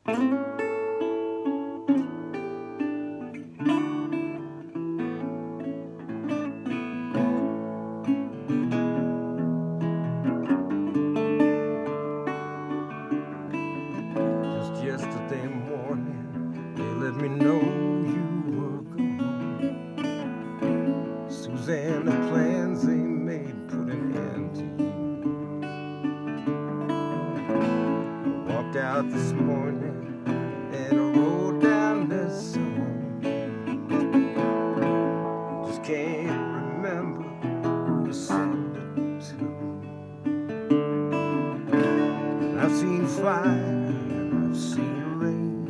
Just yesterday morning, they let me know you were gone. Suzanne, the plans they made put an end to you. I walked out this morning and I wrote down this song. Just can't remember who to send it to. I've seen fire, I've seen rain,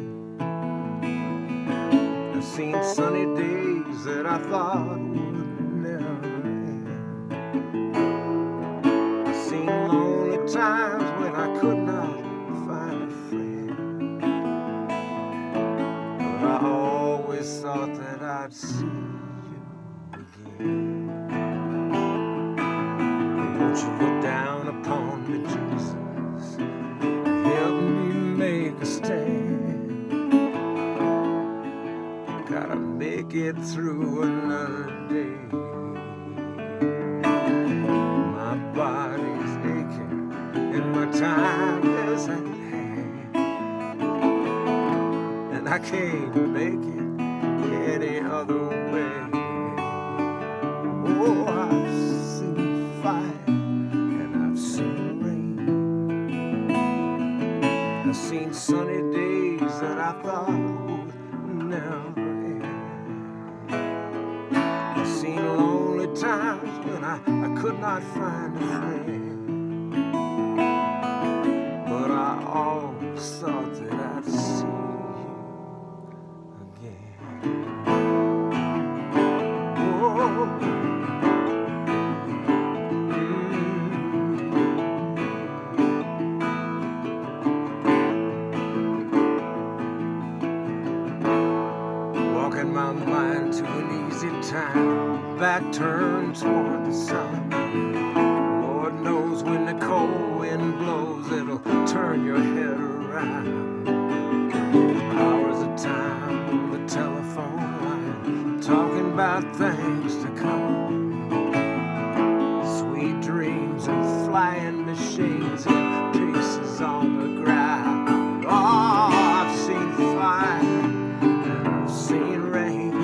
I've seen sunny days that I thought would never end. I've seen lonely times when I could not find a friend, but I always thought that I'd see you again. Won't you look down upon me, Jesus? Help me make a stand. Gotta make it through another day. My body's aching and my time is at hand, and I can't make it any other way. Oh, I've seen fire and I've seen rain, I've seen sunny days that I thought would never end. I've seen lonely times when I could not find a friend, but I always thought that I'd see you again. Oh, walking my mind to an easy time, back turned toward the sun. Lord knows when the cold wind blows, it'll turn your head around. Hours of time on the telephone line, talking about things to come. Sweet dreams and flying machines and pieces on the ground. Oh, I've seen fire, I've seen rain,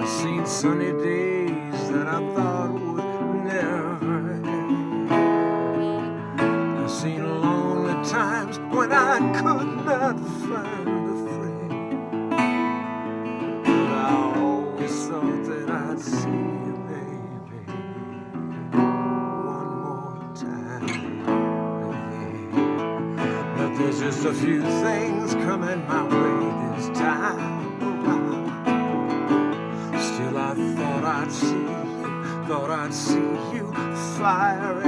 I've seen sunny days that I thought would never end. I've seen lonely times when I could not find a friend, but I always thought that I'd see you, baby, one more time again. But there's just a few things coming my way this time around. Still I thought I'd see you, fire